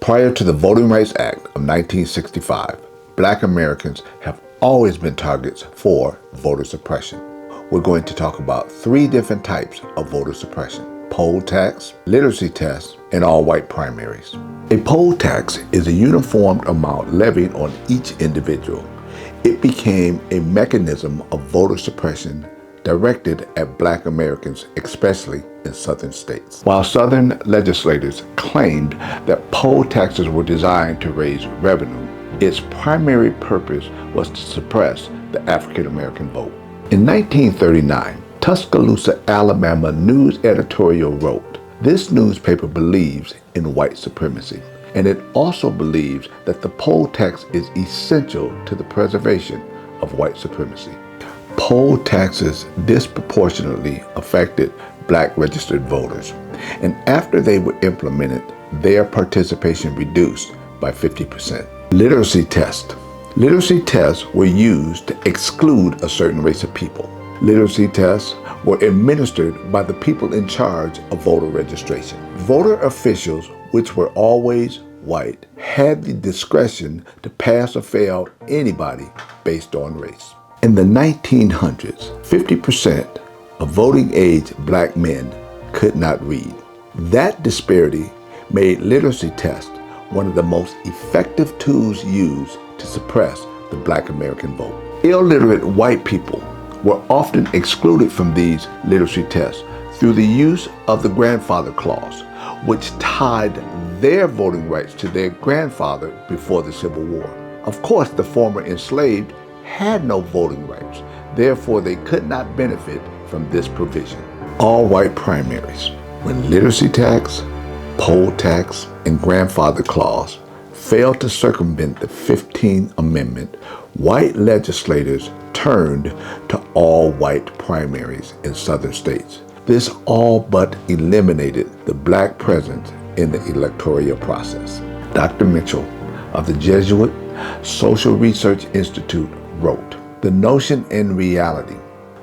Prior to the Voting Rights Act of 1965, Black Americans have always been targets for voter suppression. We're going to talk about 3 different types of voter suppression: poll tax, literacy tests, and all-white primaries. A poll tax is a uniform amount levied on each individual. It became a mechanism of voter suppression directed at Black Americans, especially in southern states. While southern legislators claimed that poll taxes were designed to raise revenue, its primary purpose was to suppress the African American vote. In 1939, Tuscaloosa, Alabama news editorial wrote, "This newspaper believes in white supremacy, and it also believes that the poll tax is essential to the preservation of white supremacy." Poll taxes disproportionately affected Black registered voters, and after they were implemented, their participation reduced by 50%. Literacy tests. Literacy tests were used to exclude a certain race of people. Literacy tests were administered by the people in charge of voter registration. Voter officials, which were always white, had the discretion to pass or fail anybody based on race. In the 1900s, 50% of voting-age Black men could not read. That disparity made literacy tests one of the most effective tools used to suppress the Black American vote. Illiterate white people were often excluded from these literacy tests through the use of the grandfather clause, which tied their voting rights to their grandfather before the Civil War. Of course, the former enslaved had no voting rights, therefore they could not benefit from this provision. All-white primaries. When literacy tax, poll tax, and grandfather clause failed to circumvent the 15th Amendment, white legislators turned to all-white primaries in southern states. This all but eliminated the Black presence in the electoral process. Dr. Mitchell of the Jesuit Social Research Institute wrote, "The notion and reality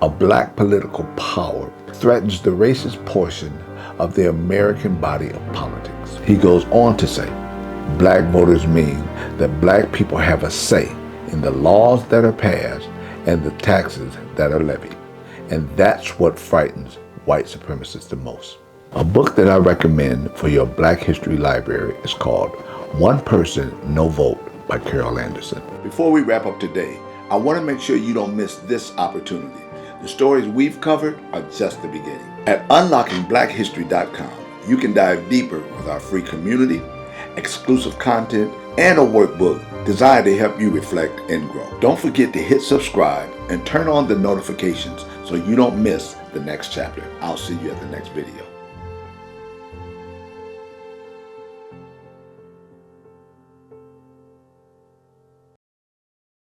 of Black political power threatens the racist portion of the American body of politics." He goes on to say, Black voters mean that Black people have a say in the laws that are passed and the taxes that are levied. And that's what frightens white supremacists the most. A book that I recommend for your Black History library is called One Person, No Vote by Carol Anderson. Before we wrap up today, I want to make sure you don't miss this opportunity. The stories we've covered are just the beginning. At unlockingblackhistory.com, you can dive deeper with our free community, exclusive content, and a workbook designed to help you reflect and grow. Don't forget to hit subscribe and turn on the notifications so you don't miss the next chapter. I'll see you at the next video.